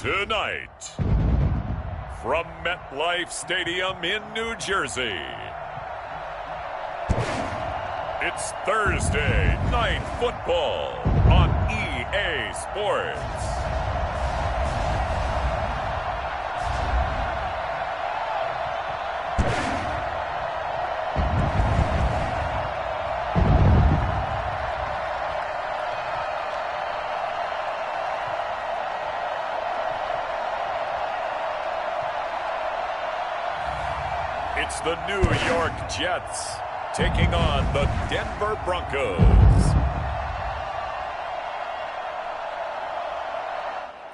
Tonight, from MetLife Stadium in New Jersey, it's Thursday Night Football on EA Sports. It's the New York Jets taking on the Denver Broncos.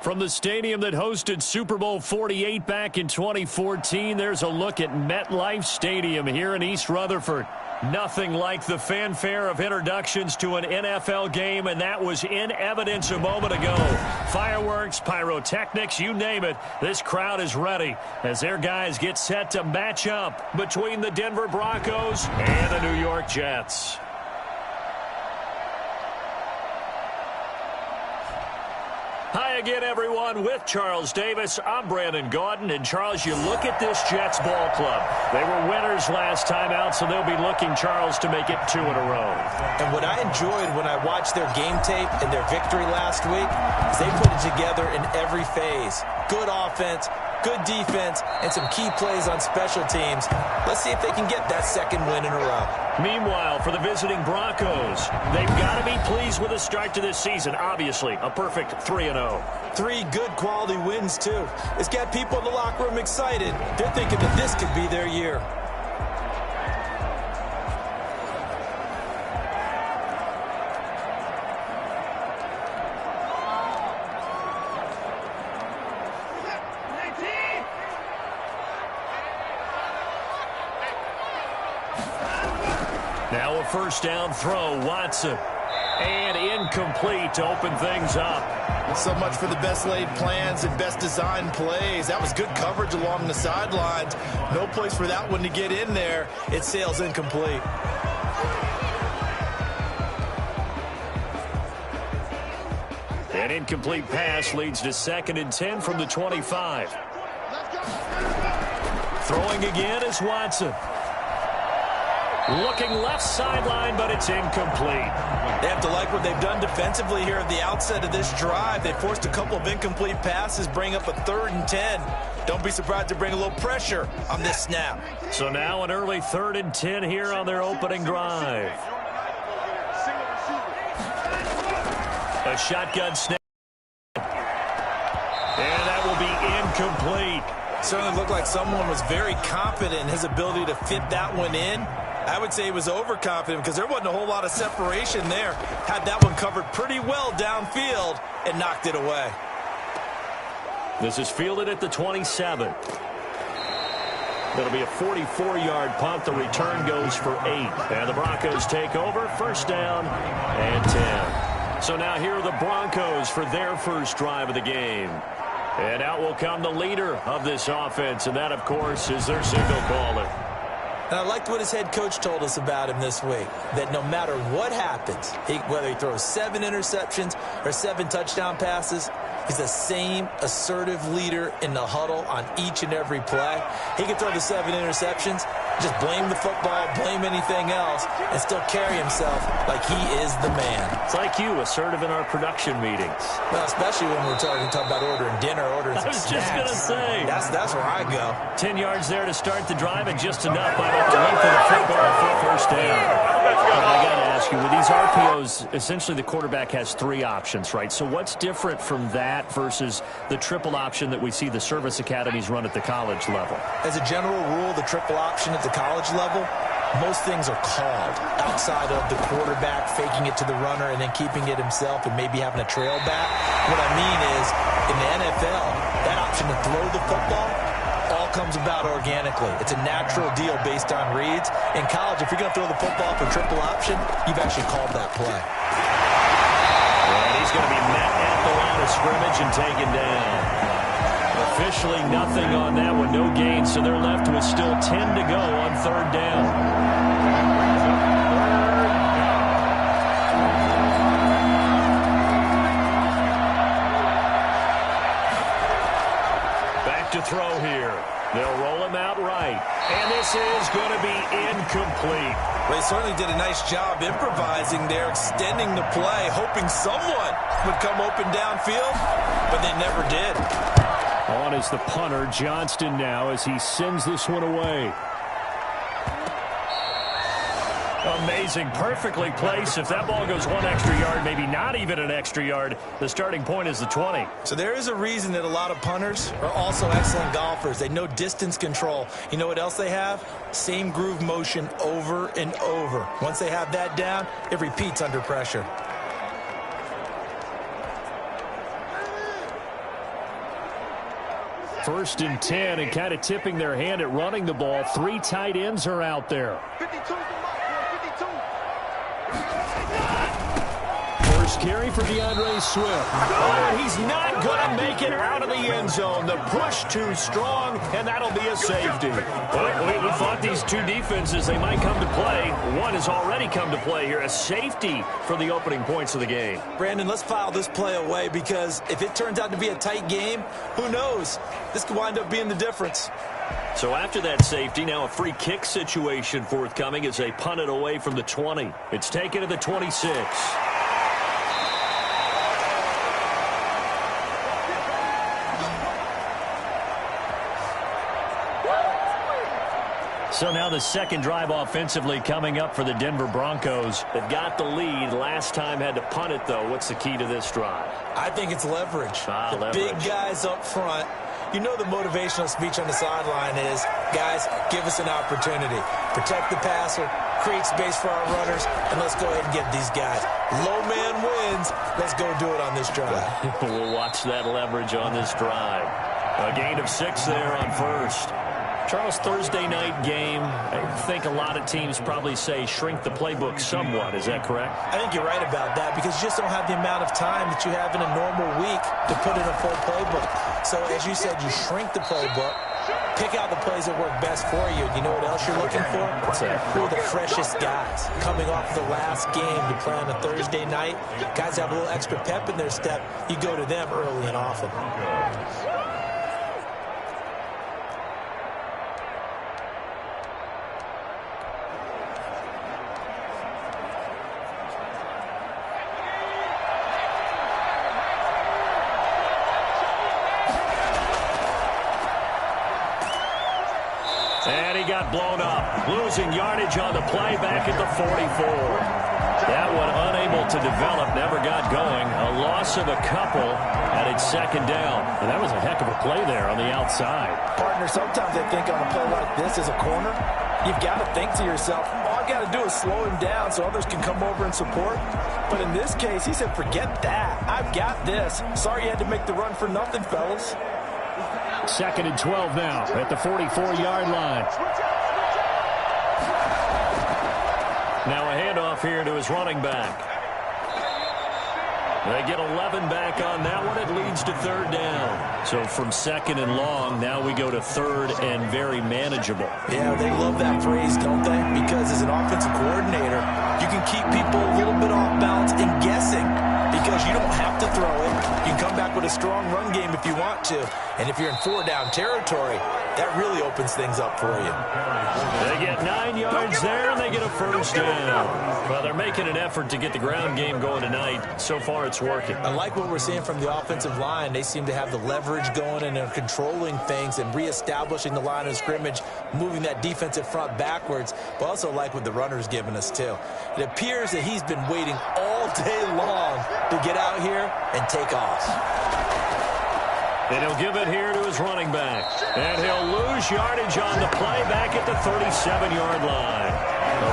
From the stadium that hosted Super Bowl 48 back in 2014, there's a look at MetLife Stadium here in East Rutherford. Nothing like the fanfare of introductions to an NFL game, and that was in evidence a moment ago. Fireworks, pyrotechnics, you name it. This crowd is ready as their guys get set to match up between the Denver Broncos and the New York Jets. Hi again, everyone. With Charles Davis, I'm Brandon Gaudin. And, Charles, you look at this Jets ball club. They were winners last time out, so they'll be looking, Charles, to make it 2 in a row. And what I enjoyed when I watched their game tape and their victory last week is they put it together in every phase. Good offense, good defense, and some key plays on special teams. Let's see if they can get that second win in a row. Meanwhile, for the visiting Broncos, they've got to be pleased with the start to this season. Obviously, a perfect 3-0. 3 good quality wins, too. It's got people in the locker room excited. They're thinking that this could be their year. Now a first down throw, Watson. And incomplete to open things up. So much for the best laid plans and best designed plays. That was good coverage along the sidelines. No place for that one to get in there. It sails incomplete. An incomplete pass leads to 2nd and 10 from the 25. Throwing again is Watson. Looking left sideline, but it's incomplete. They have to like what they've done defensively here at the outset of this drive. They forced a couple of incomplete passes, bring up a 3rd and 10. Don't be surprised to bring a little pressure on this snap. So now an early 3rd and 10 here on their opening drive. A shotgun snap. And that will be incomplete. Certainly looked like someone was very confident in his ability to fit that one in. I would say he was overconfident because there wasn't a whole lot of separation there. Had that one covered pretty well downfield and knocked it away. This is fielded at the 27. That'll be a 44-yard punt. The return goes for 8. And the Broncos take over. First down and 10. So now here are the Broncos for their first drive of the game. And out will come the leader of this offense, and that, of course, is their signal caller. And I liked what his head coach told us about him this week, that no matter what happens, whether he throws 7 interceptions or 7 touchdown passes, he's the same assertive leader in the huddle on each and every play. He can throw the 7 interceptions, just blame the football, blame anything else, and still carry himself like he is the man. It's like you, assertive in our production meetings. Well, especially when we're talking about ordering dinner, ordering some snacks. I was just going to say. That's where I go. 10 yards there to start the drive, and just enough by the length of the football for a first down. I got to ask you, with these RPOs, essentially the quarterback has 3 options, right? So what's different from that versus the triple option that we see the service academies run at the college level? As a general rule, the triple option at the college level, most things are called outside of the quarterback faking it to the runner and then keeping it himself and maybe having a trail back. What I mean is, in the NFL, that option to throw the football all comes about organically. It's a natural deal based on reads. In college, if you're going to throw the football for triple option, you've actually called that play. And he's going to be met at the line of scrimmage and taken down. Officially nothing on that one, no gain, so they're left with still 10 to go on 3rd down. this is going to be incomplete. They certainly did a nice job improvising there, extending the play, hoping someone would come open downfield, but they never did. On is the punter, Johnston, now as he sends this one away. Amazing, perfectly placed. If that ball goes one extra yard, maybe not even an extra yard, the starting point is the 20. So there is a reason that a lot of punters are also excellent golfers. They know distance control. You know what else they have? Same groove motion over and over. Once they have that down, it repeats under pressure. First and 10, and kind of tipping their hand at running the ball. 3 tight ends are out there. 52. First carry for DeAndre Swift. Oh, and he's not going to make it out of the end zone. The push too strong, and that'll be a safety. We thought these two defenses, they might come to play. One has already come to play here. A safety for the opening points of the game. Brandon, let's file this play away because if it turns out to be a tight game, who knows? This could wind up being the difference. So after that safety, now a free kick situation forthcoming as they punt it away from the 20. It's taken to the 26. So now the second drive offensively coming up for the Denver Broncos. They've got the lead. Last time had to punt it, though. What's the key to this drive? I think it's leverage. Leverage. Big guys up front. You know the motivational speech on the sideline is, guys, give us an opportunity. Protect the passer, create space for our runners, and let's go ahead and get these guys. Low man wins. Let's go do it on this drive. We'll watch that leverage on this drive. A gain of 6 there on first. Charles, Thursday night game, I think a lot of teams probably say shrink the playbook somewhat. Is that correct? I think you're right about that because you just don't have the amount of time that you have in a normal week to put in a full playbook. So, as you said, you shrink the playbook, pick out the plays that work best for you. You know what else you're looking for? What's that? Who are the freshest guys coming off the last game to play on a Thursday night? Guys have a little extra pep in their step. You go to them early and often. And he got blown up, losing yardage on the play back at the 44. That one unable to develop, never got going. A loss of a couple, and it's second down. And that was a heck of a play there on the outside. Partner, sometimes I think on a play like this as a corner, you've got to think to yourself, all I got to do is slow him down so others can come over and support. But in this case, he said, forget that. I've got this. Sorry you had to make the run for nothing, fellas. Second and 12 now at the 44-yard line. Now a handoff here to his running back. They get 11 back on that one. It leads to third down. So from second and long, now we go to third and very manageable. Yeah, they love that phrase, don't they? Because as an offensive coordinator, you can keep people a little bit off balance and guessing because you don't have to throw it. You can come back with a strong run game if you want to. And if you're in 4-down territory, that really opens things up for you. They get 9 yards there, and they get a first down. Well, they're making an effort to get the ground game going tonight. So far, it's working. I like what we're seeing from the offensive line. They seem to have the leverage going, and they're controlling things and reestablishing the line of scrimmage, moving that defensive front backwards, but also like what the runner's giving us, too. It appears that he's been waiting all day long to get out here and take off. And he'll give it here to his running back. And he'll lose yardage on the play back at the 37-yard line.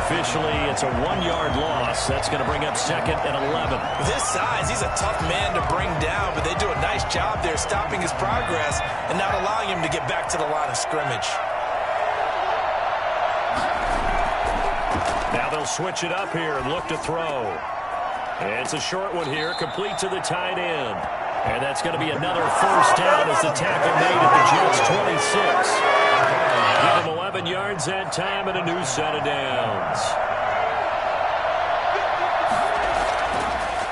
Officially, it's a 1-yard loss. That's going to bring up second and 11. With his size, he's a tough man to bring down, but they do a nice job there stopping his progress and not allowing him to get back to the line of scrimmage. Now they'll switch it up here and look to throw. It's a short one here, complete to the tight end. And that's going to be another first down as the tackle made at the Jets' 26. Give them 11 yards that time and a new set of downs.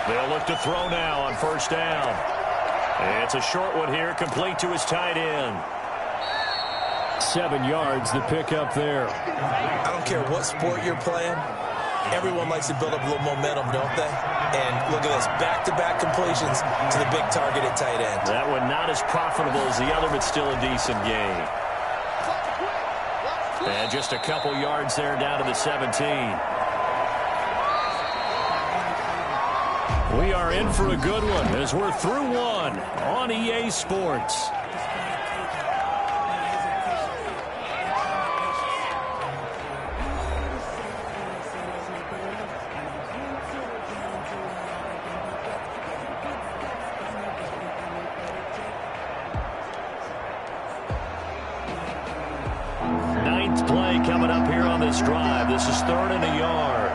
They'll look to throw now on first down. It's a short one here, complete to his tight end. 7 yards, the pickup there. I don't care what sport you're playing. Everyone likes to build up a little momentum, don't they? And look at this, back-to-back completions to the big target at tight end. That one not as profitable as the other, but still a decent gain. And just a couple yards there down to the 17. We are in for a good one as we're through one on EA Sports. Ninth play coming up here on this drive. This is 3rd and a yard.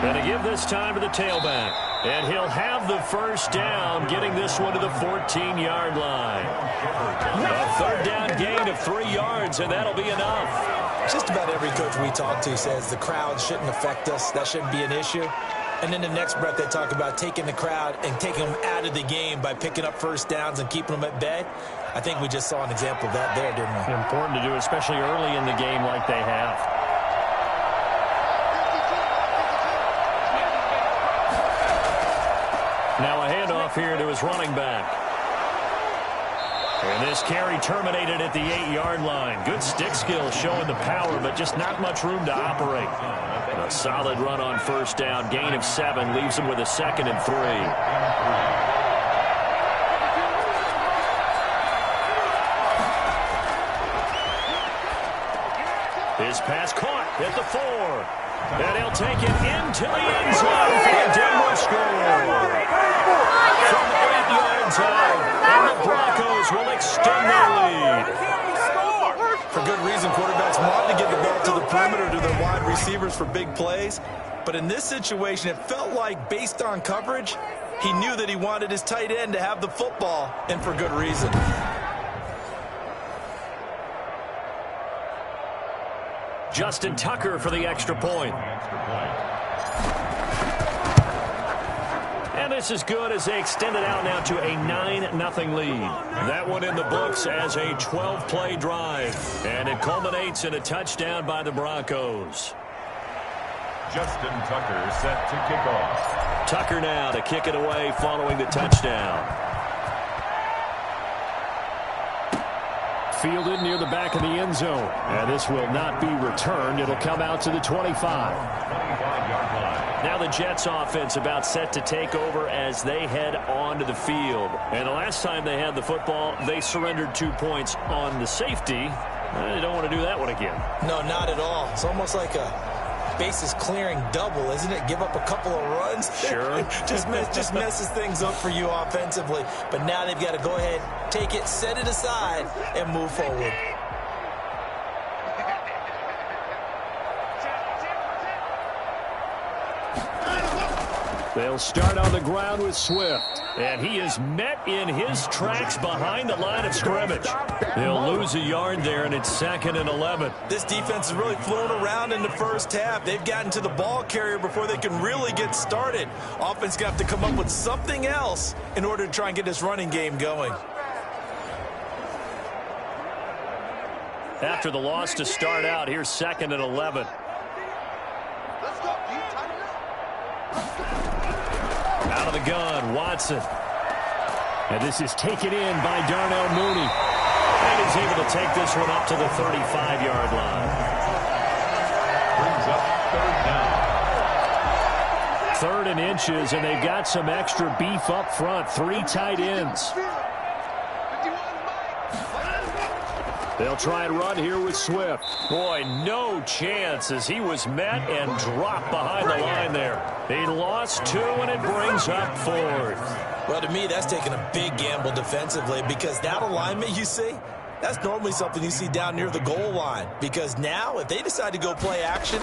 Going to give this time to the tailback. And he'll have the first down, getting this one to the 14-yard line. A 3rd down gain of 3 yards, and that'll be enough. Just about every coach we talk to says the crowd shouldn't affect us. That shouldn't be an issue. And then the next breath they talk about taking the crowd and taking them out of the game by picking up first downs and keeping them at bay. I think we just saw an example of that there, didn't we? Important to do, especially early in the game like they have. Now a handoff here to his running back. And this carry terminated at the 8-yard line. Good stick skill showing the power, but just not much room to operate. A solid run on first down. Gain of 7 leaves him with a 2nd and 3. His pass caught at the 4. And he'll take it into the end zone for a Denver score. From 8 yards out, and the Broncos will extend their lead. For good reason, quarterbacks want to get the ball to the perimeter to their wide receivers for big plays. But in this situation, it felt like, based on coverage, he knew that he wanted his tight end to have the football, and for good reason. Justin Tucker for the extra point. And this is good as they extend it out now to a 9-0 lead. That one in the books as a 12-play drive. And it culminates in a touchdown by the Broncos. Justin Tucker set to kick off. Tucker now to kick it away following the touchdown. Fielded near the back of the end zone. And this will not be returned. It'll come out to the 25. 25-yard line. Now the Jets offense about set to take over as they head onto the field. And the last time they had the football, they surrendered 2 points on the safety. They don't want to do that one again. No, not at all. It's almost like a bases clearing double, isn't it? Give up a couple of runs. Sure. just messes things up for you offensively. But now they've got to go ahead, take it, set it aside, and move forward. They'll start on the ground with Swift. And he is met in his tracks behind the line of scrimmage. They'll lose a yard there, and it's 2nd and 11. This defense has really flown around in the first half. They've gotten to the ball carrier before they can really get started. Offense going to have to come up with something else in order to try and get this running game going. After the loss to start out, here's 2nd and 11. Out of the gun, Watson. And this is taken in by Darnell Mooney. And he's able to take this one up to the 35-yard line. Brings up 3rd down. 3rd and inches, and they've got some extra beef up front. 3 tight ends. They'll try and run here with Swift. Boy, no chance as he was met and dropped behind the line there. He lost 2, and it brings up 4th. Well, to me, that's taking a big gamble defensively because that alignment you see, that's normally something you see down near the goal line. Because now, if they decide to go play action,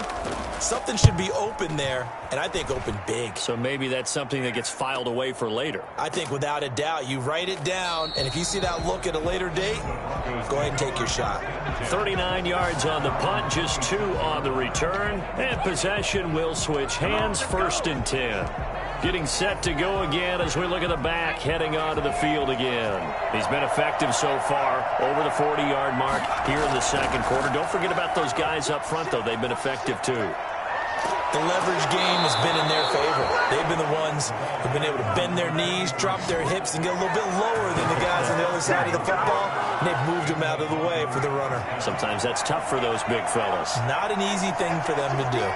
something should be open there, and I think open big. So maybe that's something that gets filed away for later. I think without a doubt, you write it down, and if you see that look at a later date, go ahead and take your shot. 39 yards on the punt, just 2 on the return, and possession will switch hands, 1st and 10. Getting set to go again as we look at the back, heading onto the field again. He's been effective so far, over the 40-yard mark here in the second quarter. Don't forget about those guys up front, though. They've been effective, too. The leverage game has been in their favor. They've been the ones who've been able to bend their knees, drop their hips, and get a little bit lower than the guys on the other side of the football, and they've moved them out of the way for the runner. Sometimes that's tough for those big fellas. Not an easy thing for them to do.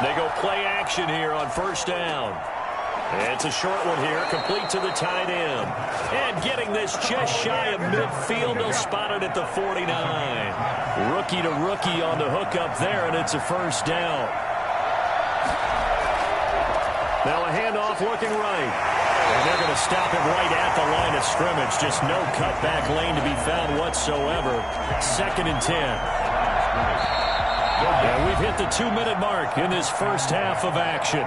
They go play action here on first down. It's a short one here, complete to the tight end. And getting this just shy of midfield, they'll spot it at the 49. Rookie to rookie on the hook up there, and it's a first down. Now a handoff looking right. And they're going to stop it right at the line of scrimmage. Just no cutback lane to be found whatsoever. 2nd and 10. And we've hit the 2-minute mark in this first half of action.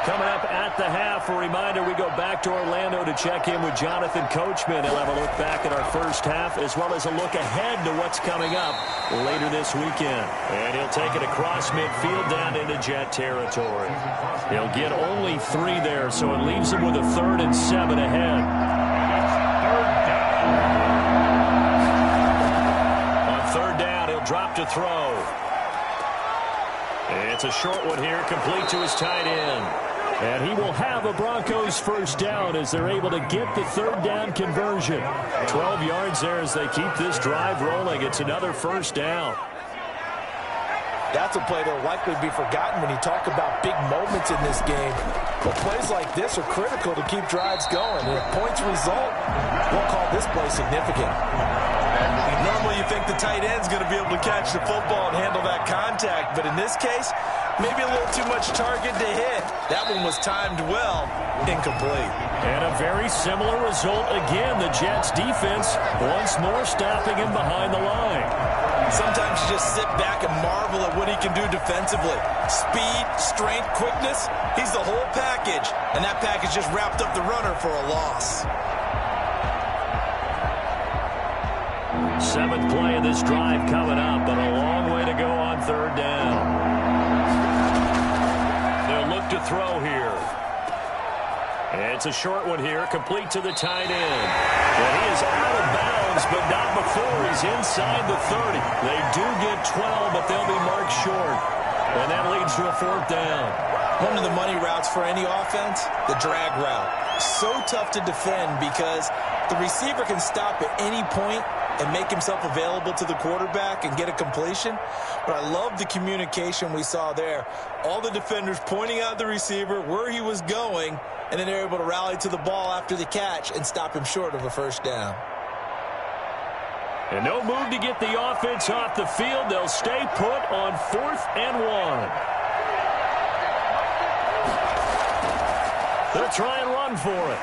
Coming up at the half, a reminder, we go back to Orlando to check in with Jonathan Coachman. He'll have a look back at our first half as well as a look ahead to what's coming up later this weekend. And he'll take it across midfield down into Jet territory. He'll get only 3 there, so it leaves him with a 3rd and 7 ahead. Drop to throw. It's a short one here, complete to his tight end. And he will have a Broncos first down as they're able to get the 3rd down conversion. 12 yards there as they keep this drive rolling. It's another first down. That's a play that will likely be forgotten when you talk about big moments in this game. But plays like this are critical to keep drives going. And if points result, we'll call this play significant. Normally you think the tight end's going to be able to catch the football and handle that contact, but in this case, maybe a little too much target to hit. That one was timed well, incomplete. And a very similar result again. The Jets defense once more stopping him behind the line. Sometimes you just sit back and marvel at what he can do defensively. Speed, strength, quickness, he's the whole package. And that package just wrapped up the runner for a loss. 7th play of this drive coming up, but a long way to go on 3rd down. They'll look to throw here. It's a short one here, complete to the tight end. And he is out of bounds, but not before he's inside the 30. They do get 12, but they'll be marked short. And that leads to a 4th down. One of the money routes for any offense, the drag route. So tough to defend because the receiver can stop at any point and make himself available to the quarterback and get a completion. But I love the communication we saw there. All the defenders pointing out the receiver, where he was going, and then they're able to rally to the ball after the catch and stop him short of a first down. And no move to get the offense off the field. They'll stay put on 4th and 1. They'll try and run for it.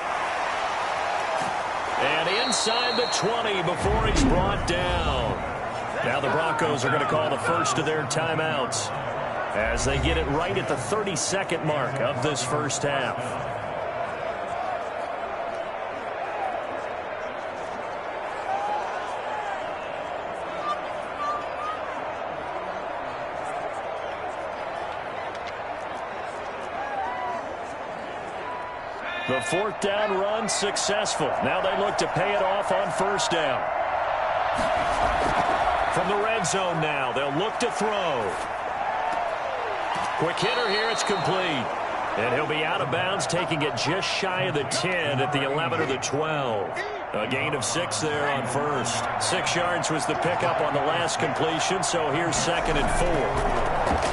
And inside the 20 before he's brought down. Now the Broncos are going to call the first of their timeouts as they get it right at the 32nd mark of this first half. The 4th down run successful. Now they look to pay it off on first down. From the red zone now, they'll look to throw. Quick hitter here, it's complete. And he'll be out of bounds, taking it just shy of the 10 at the 11 or the 12. A gain of 6 there on first. 6 yards was the pickup on the last completion, so here's 2nd and 4.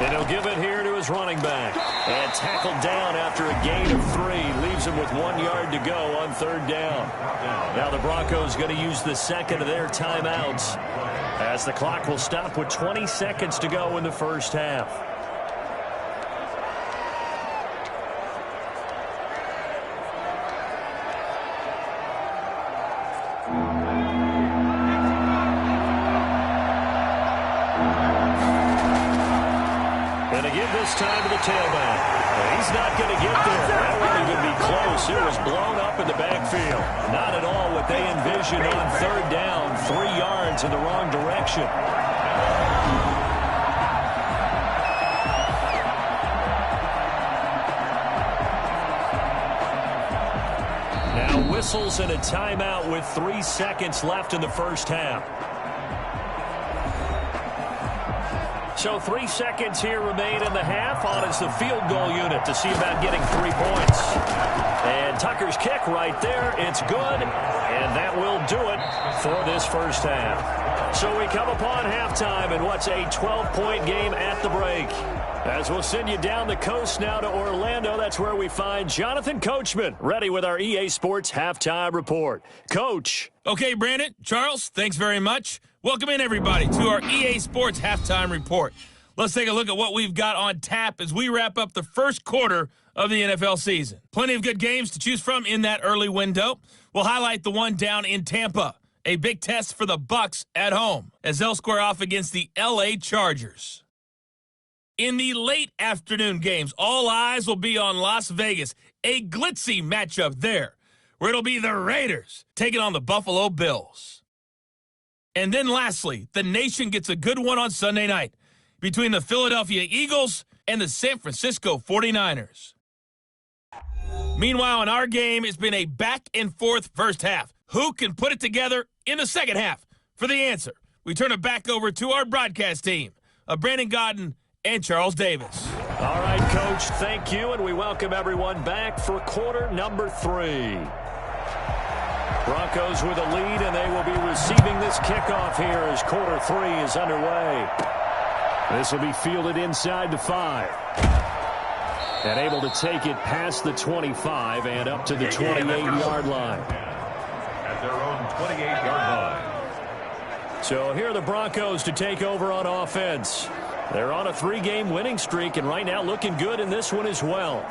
And he'll give it here to his running back. And tackled down after a gain of 3. Leaves him with 1 yard to go on 3rd down. Now the Broncos going to use the second of their timeouts as the clock will stop with 20 seconds to go in the first half. Time to the tailback. He's not going to get there. That won't even be close. It was blown up in the backfield. Not at all what they envisioned on third down. 3 yards in the wrong direction. Now whistles and a timeout with 3 seconds left in the first half. So 3 seconds here remain in the half. On is the field goal unit to see about getting 3 points. And Tucker's kick right there. It's good. And that will do it for this first half. So we come upon halftime in what's a 12-point game at the break. As we'll send you down the coast now to Orlando, that's where we find Jonathan Coachman, ready with our EA Sports Halftime Report. Coach. Okay, Brandon, Charles, thanks very much. Welcome in, everybody, to our EA Sports Halftime Report. Let's take a look at what we've got on tap as we wrap up the first quarter of the NFL season. Plenty of good games to choose from in that early window. We'll highlight the one down in Tampa, a big test for the Bucs at home, as they'll square off against the LA Chargers. In the late afternoon games, all eyes will be on Las Vegas, a glitzy matchup there, where it'll be the Raiders taking on the Buffalo Bills. And then lastly, the nation gets a good one on Sunday night between the Philadelphia Eagles and the San Francisco 49ers. Meanwhile, in our game, it's been a back-and-forth first half. Who can put it together in the second half? For the answer, we turn it back over to our broadcast team of Brandon Godden and Charles Davis. All right, Coach, thank you, and we welcome everyone back for quarter number 3. Broncos with a lead, and they will be receiving this kickoff here as quarter 3 is underway. This will be fielded inside the 5. And able to take it past the 25 and up to the 28-yard line. At their own 28-yard line. So here are the Broncos to take over on offense. They're on a 3-game winning streak, and right now looking good in this one as well.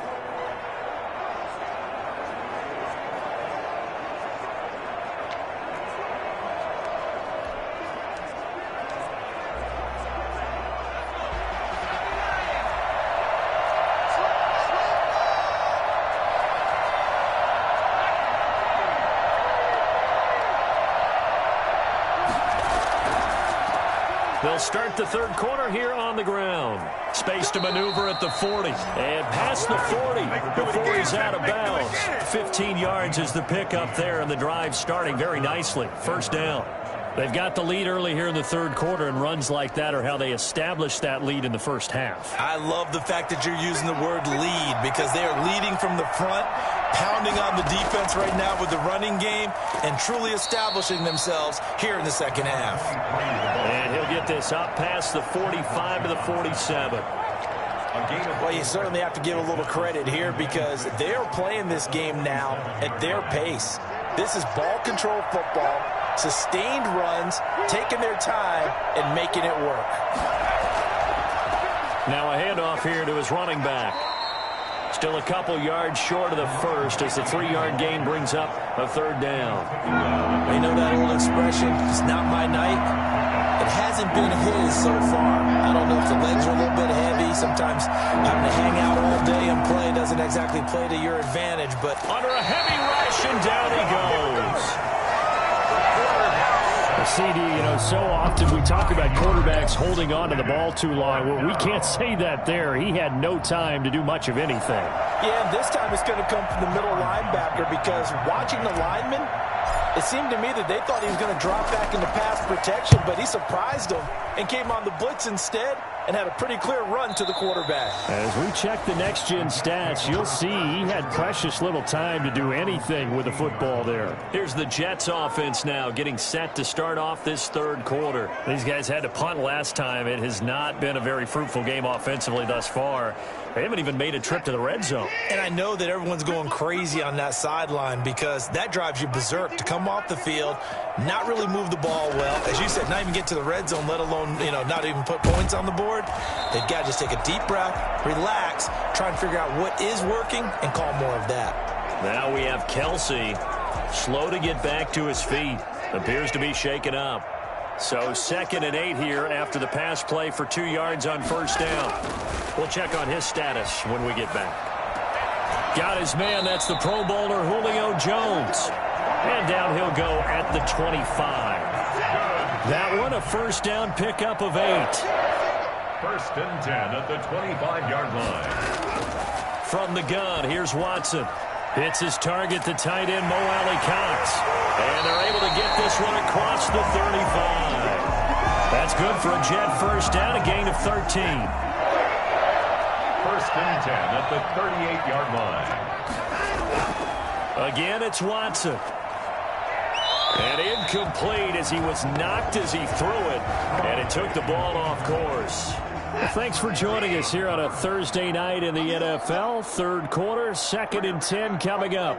They'll start the third quarter here on the ground. Space to maneuver at the 40. And past the 40 before he's out of bounds. 15 yards is the pickup there, and the drive starting very nicely. First down. They've got the lead early here in the third quarter, and runs like that are how they established that lead in the first half. I love the fact that you're using the word lead because they are leading from the front, pounding on the defense right now with the running game, and truly establishing themselves here in the second half. And he'll get this up past the 45 to the 47. Well, you certainly have to give a little credit here because they are playing this game now at their pace. This is ball control football, sustained runs, taking their time, and making it work. Now a handoff here to his running back. Still a couple yards short of the first as the 3-yard gain brings up a third down. You know that old expression, it's not my night. It hasn't been his so far. I don't know if the legs are a little bit heavy. Sometimes having to hang out all day and play doesn't exactly play to your advantage. But under a heavy rush, and down he goes. CD, so often we talk about quarterbacks holding on to the ball too long. Well, we can't say that there. He had no time to do much of anything. Yeah, and this time it's going to come from the middle linebacker because watching the lineman, it seemed to me that they thought he was going to drop back into pass protection, but he surprised them and came on the blitz instead and had a pretty clear run to the quarterback. As we check the next-gen stats, you'll see he had precious little time to do anything with the football there. Here's the Jets offense now getting set to start off this third quarter. These guys had to punt last time. It has not been a very fruitful game offensively thus far. They haven't even made a trip to the red zone. And I know that everyone's going crazy on that sideline because that drives you berserk to come off the field, not really move the ball well. As you said, not even get to the red zone, let alone, not even put points on the board. They've got to just take a deep breath, relax, try and figure out what is working, and call more of that. Now we have Kelsey, slow to get back to his feet. Appears to be shaken up. So 2nd and 8 here after the pass play for 2 yards on first down. We'll check on his status when we get back. Got his man. That's the Pro Bowler Julio Jones. And down he'll go at the 25. That one, a first down pickup of 8. 1st and 10 at the 25-yard line. From the gun, here's Watson. Hits his target, the tight end, Mo Alley-Cox. And they're able to get this one across the 35. That's good for a Jet first down, a gain of 13. 1st and 10 at the 38-yard line. Again, it's Watson. And incomplete as he was knocked as he threw it. And it took the ball off course. Well, thanks for joining us here on a Thursday night in the NFL. Third quarter, 2nd and 10 coming up.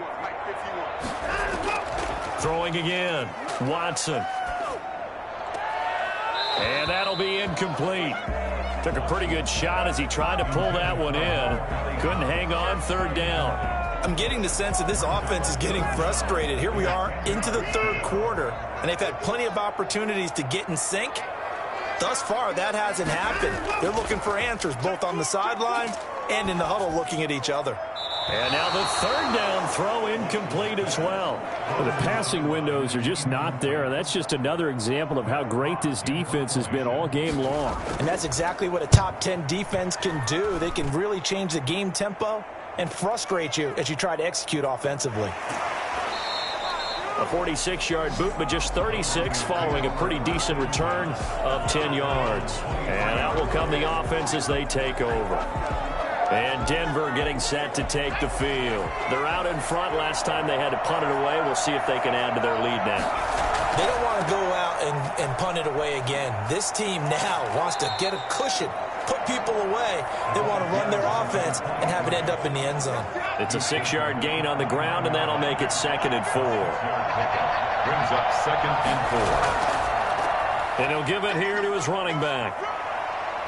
Throwing again, Watson. And that'll be incomplete. Took a pretty good shot as he tried to pull that one in. Couldn't hang on, 3rd down. I'm getting the sense that this offense is getting frustrated. Here we are into the 3rd quarter, and they've had plenty of opportunities to get in sync. Thus far, that hasn't happened. They're looking for answers both on the sidelines and in the huddle looking at each other. And now the 3rd down throw incomplete as well. The passing windows are just not there. That's just another example of how great this defense has been all game long. And that's exactly what a top 10 defense can do. They can really change the game tempo and frustrate you as you try to execute offensively. A 46-yard boot, but just 36 following a pretty decent return of 10 yards. And out will come the offense as they take over. And Denver getting set to take the field. They're out in front. Last time they had to punt it away. We'll see if they can add to their lead now. They don't want to go out and punt it away again. This team now wants to get a cushion, put people away. They want to run their offense and have it end up in the end zone. It's a 6-yard gain on the ground, and that'll make it 2nd and 4. Brings up 2nd and 4. And he'll give it here to his running back.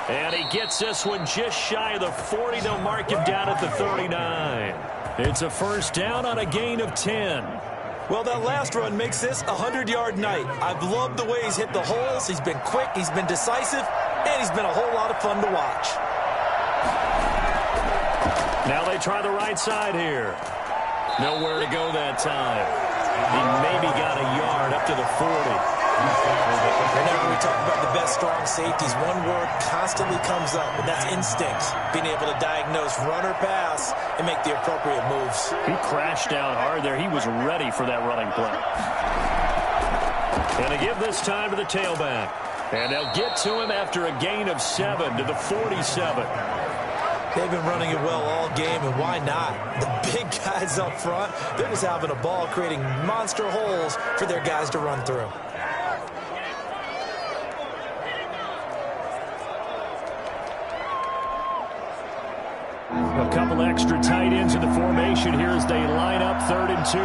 And he gets this one just shy of the 40. They'll mark him down at the 39. It's a first down on a gain of 10. Well, that last run makes this a 100-yard night. I've loved the way he's hit the holes. He's been quick, he's been decisive, and he's been a whole lot of fun to watch. Now they try the right side here. Nowhere to go that time. He maybe got a yard up to the 40. Whenever we talk about the best strong safeties, one word constantly comes up, and that's instinct. Being able to diagnose run or pass and make the appropriate moves. He crashed down hard there. He was ready for that running play. And they give this time to the tailback. And they'll get to him after a gain of 7 to the 47. They've been running it well all game, and why not? The big guys up front, they're just having a ball, creating monster holes for their guys to run through. A couple extra tight ends in the formation here as they line up 3rd and 2.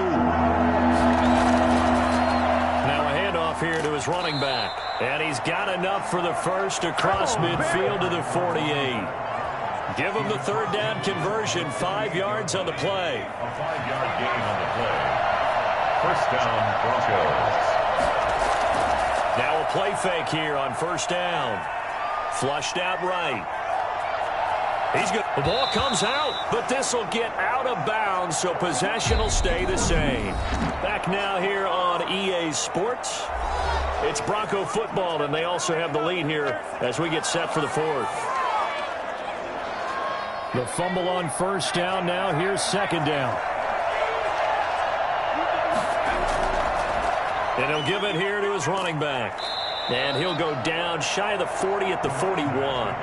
Now a handoff here to his running back. And he's got enough for the first across midfield to the 48. Give him the 3rd down conversion, 5 yards on the play. A 5-yard gain on the play. First down, Broncos. Now a play fake here on first down. Flushed out right. He's good. The ball comes out, but this will get out of bounds, so possession will stay the same. Back now here on EA Sports. It's Bronco football, and they also have the lead here as we get set for the 4th. The fumble on first down. Now here's 2nd down. And he'll give it here to his running back. And he'll go down shy of the 40 at the 41.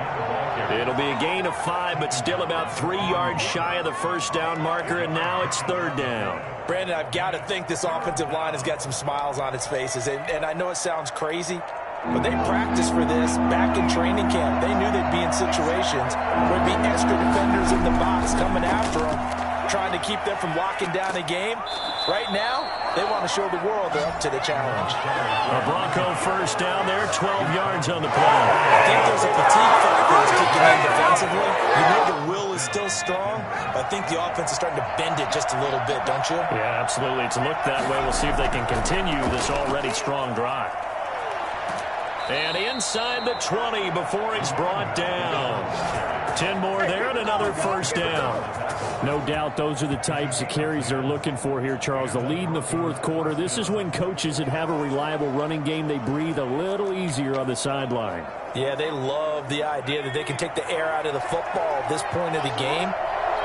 It'll be a gain of 5, but still about 3 yards shy of the first down marker, and now it's 3rd down. Brandon, I've got to think this offensive line has got some smiles on its faces, and I know it sounds crazy, but they practiced for this back in training camp. They knew they'd be in situations where there'd be extra defenders in the box coming after them, trying to keep them from locking down a game. Right now, they want to show the world they're up to the challenge. A Bronco first down there, 12 yards on the play. I think there's a fatigue factor that's kicking in defensively. You know the will is still strong, but I think the offense is starting to bend it just a little bit, don't you? Yeah, absolutely. It's looked that way. We'll see if they can continue this already strong drive. And inside the 20 before it's brought down. 10 more there and another first down. No doubt those are the types of carries they're looking for here, Charles. The lead in the fourth quarter. This is when coaches that have a reliable running game, they breathe a little easier on the sideline. Yeah, they love the idea that they can take the air out of the football at this point of the game.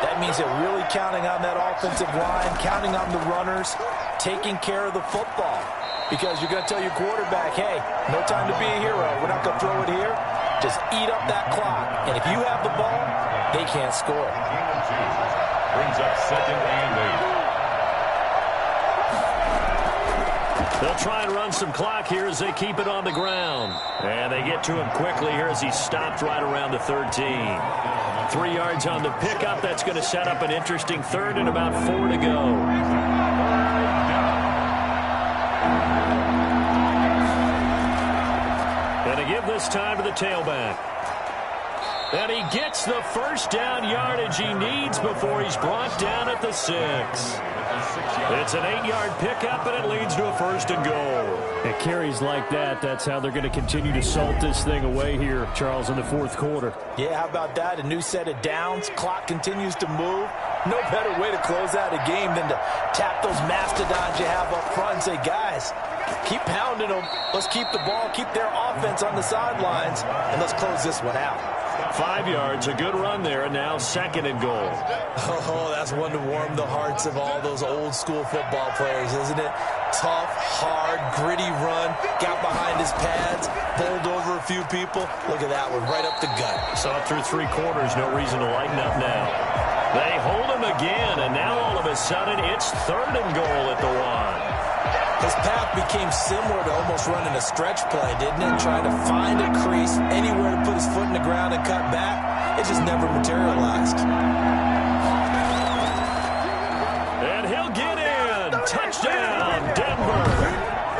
That means they're really counting on that offensive line, counting on the runners, taking care of the football. Because you're going to tell your quarterback, hey, no time to be a hero. We're not going to throw it here. Just eat up that clock. And if you have the ball, they can't score. Brings up 2nd and 8. They'll try and run some clock here as they keep it on the ground. And they get to him quickly here as he stopped right around the 13. 3 yards on the pickup. That's going to set up an interesting third and about 4 to go. And to give this time to the tailback. And he gets the first down yardage he needs before he's brought down at the 6. It's an 8-yard pickup, and it leads to a 1st and goal. It carries like that. That's how they're going to continue to salt this thing away here, Charles, in the fourth quarter. Yeah, how about that? A new set of downs. Clock continues to move. No better way to close out a game than to tap those mastodons you have up front and say, guys, keep pounding them. Let's keep the ball, keep their offense on the sidelines, and let's close this one out. 5 yards, a good run there, and now 2nd and goal. Oh, that's one to warm the hearts of all those old school football players, isn't it? Tough, hard, gritty run, got behind his pads, bowled over a few people. Look at that one, right up the gut. Saw it through 3 quarters, no reason to lighten up now. They hold him again, and now all of a sudden it's 3rd and goal at the 1. His path became similar to almost running a stretch play, didn't it? Trying to find a crease, anywhere to put his foot in the ground and cut back. It just never materialized. And he'll get in. Touchdown, Denver.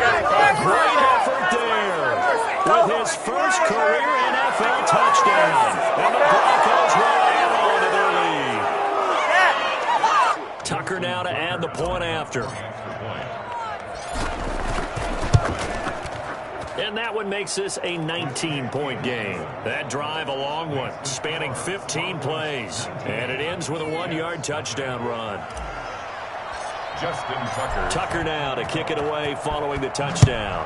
A great effort there with his first career NFL touchdown. And the Broncos will add on to their lead. Tucker now to add the point after. And that one makes this a 19-point game. That drive a long one, spanning 15 plays. And it ends with a 1-yard touchdown run. Justin Tucker. Tucker now to kick it away following the touchdown.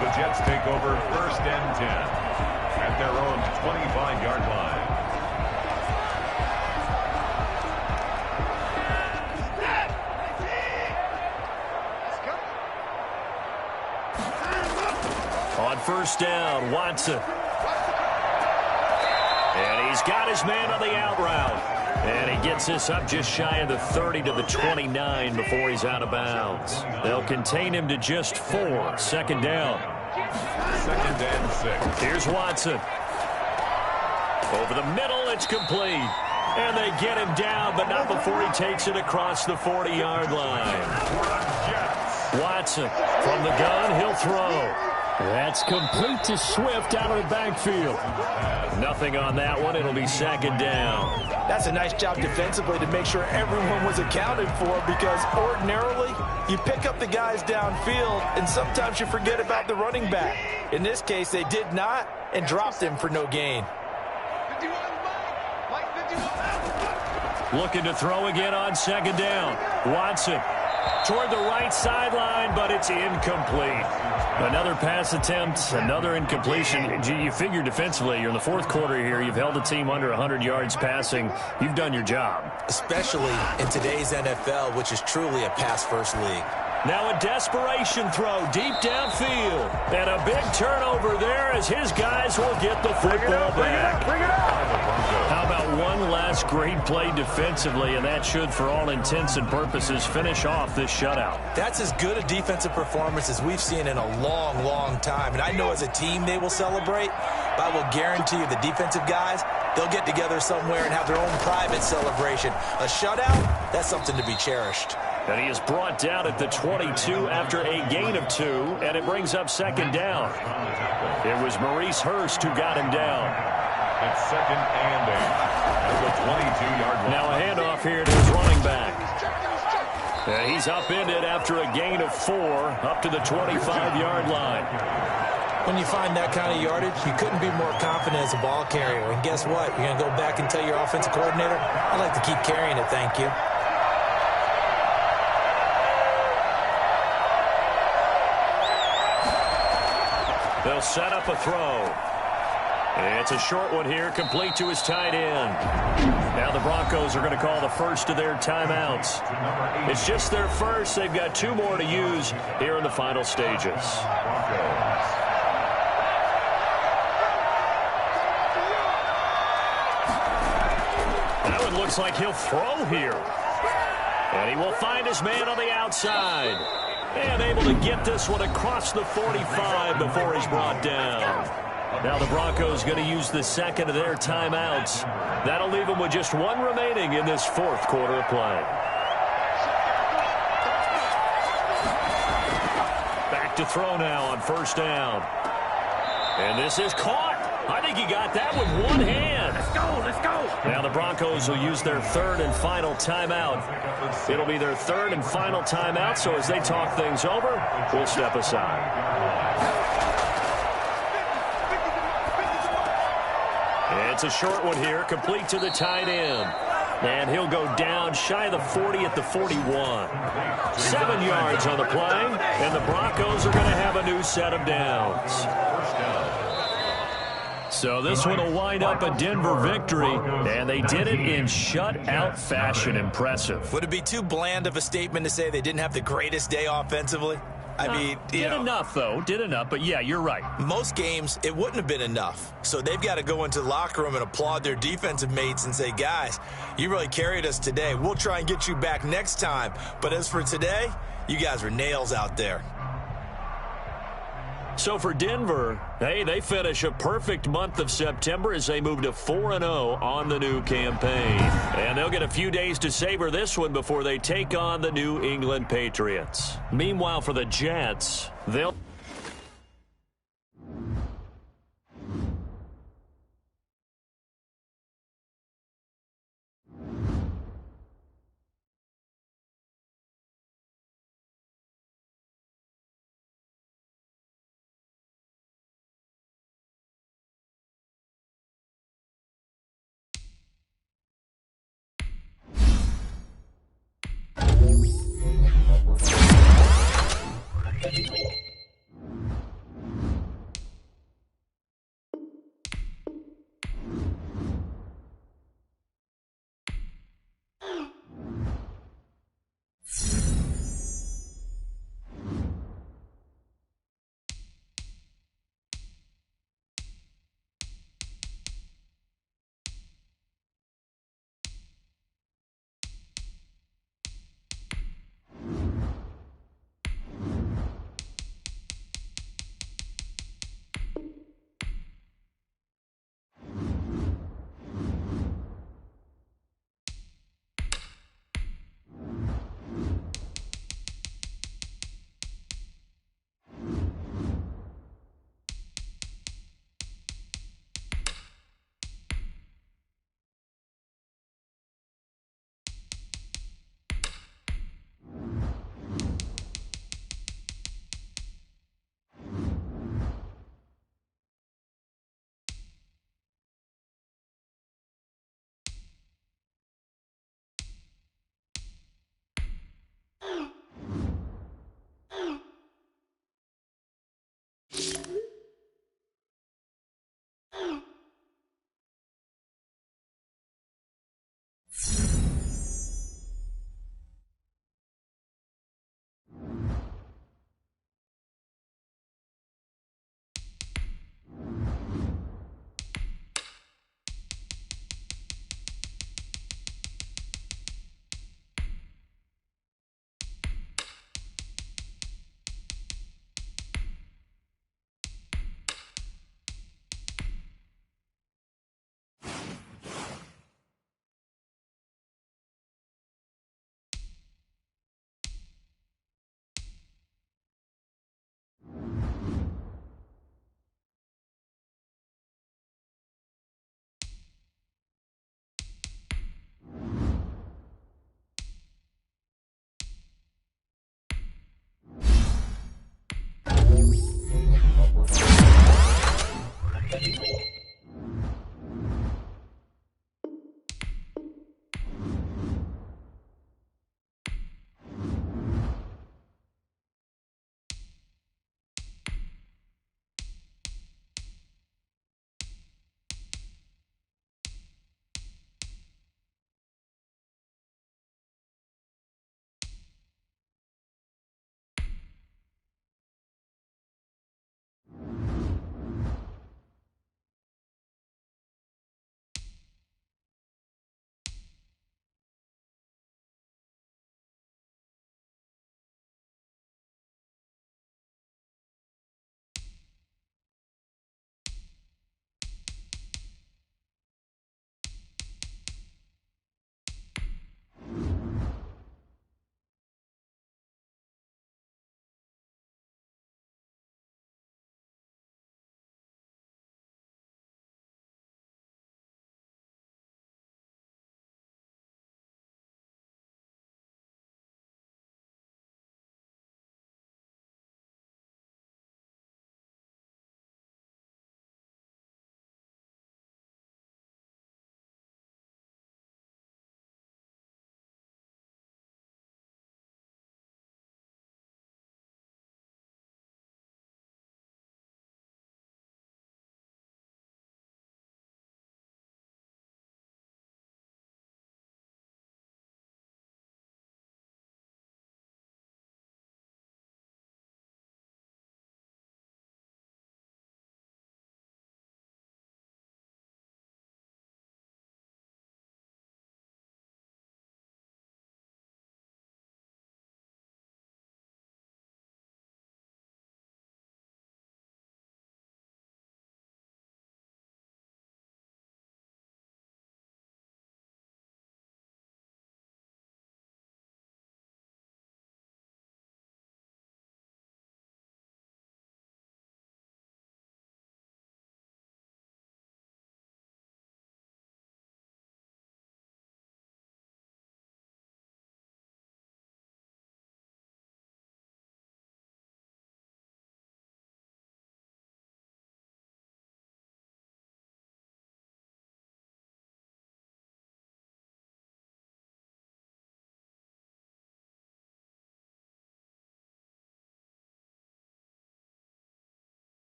The Jets take over 1st and 10 at their own 25-yard line. On 1st down, Watson. And he's got his man on the out route. And he gets this up just shy of the 30 to the 29 before he's out of bounds. They'll contain him to just 4. 2nd down. 2nd and 6. Here's Watson. Over the middle, it's complete. And they get him down, but not before he takes it across the 40-yard line. Watson from the gun, he'll throw. That's complete to Swift out of the backfield. Nothing on that one. It'll be 2nd down. That's a nice job defensively to make sure everyone was accounted for, because ordinarily you pick up the guys downfield and sometimes you forget about the running back. In this case, they did not and dropped him for no gain. Looking to throw again on 2nd down. Watson toward the right sideline, but it's incomplete. Another pass attempt, another incompletion. You figure defensively, you're in the fourth quarter here. You've held the team under 100 yards passing. You've done your job. Especially in today's NFL, which is truly a pass-first league. Now a desperation throw deep downfield. And a big turnover there as his guys will get the football back. How about one last great play defensively, and that should, for all intents and purposes, finish off this shutout. That's as good a defensive performance as we've seen in a long, long time. And I know as a team they will celebrate, but I will guarantee you the defensive guys, they'll get together somewhere and have their own private celebration. A shutout, that's something to be cherished. And he is brought down at the 22 after a gain of 2, and it brings up 2nd down. It was Maurice Hurst who got him down. It's 2nd and 8 at the 22-yard line. Now a handoff here to his running back. And he's upended after a gain of 4 up to the 25-yard line. When you find that kind of yardage, you couldn't be more confident as a ball carrier. And guess what? You're going to go back and tell your offensive coordinator, I'd like to keep carrying it, thank you. They'll set up a throw. It's a short one here, complete to his tight end. Now the Broncos are going to call the first of their timeouts. It's just their first. They've got 2 more to use here in the final stages. That one looks like he'll throw here. And he will find his man on the outside. And able to get this one across the 45 before he's brought down. Now the Broncos going to use the second of their timeouts. That'll leave them with just 1 remaining in this 4th quarter of play. Back to throw now on 1st down. And this is caught. I think he got that with 1 hand. Let's go, let's go. Now the Broncos will use their 3rd and final timeout. It'll be their 3rd and final timeout, so as they talk things over, we'll step aside. It's a short one here, complete to the tight end. And he'll go down shy of the 40 at the 41. 7 yards on the play, and the Broncos are going to have a new set of downs. So this one will wind up a Denver victory, and they did it in shutout fashion. Impressive. Would it be too bland of a statement to say they didn't have the greatest day offensively? I mean, did enough, though. Did enough, but yeah, you're right. Most games, it wouldn't have been enough. So they've got to go into the locker room and applaud their defensive mates and say, guys, you really carried us today. We'll try and get you back next time. But as for today, you guys were nails out there. So for Denver, hey, they finish a perfect month of September as they move to 4-0 on the new campaign. And they'll get a few days to savor this one before they take on the New England Patriots. Meanwhile, for the Jets, they'll...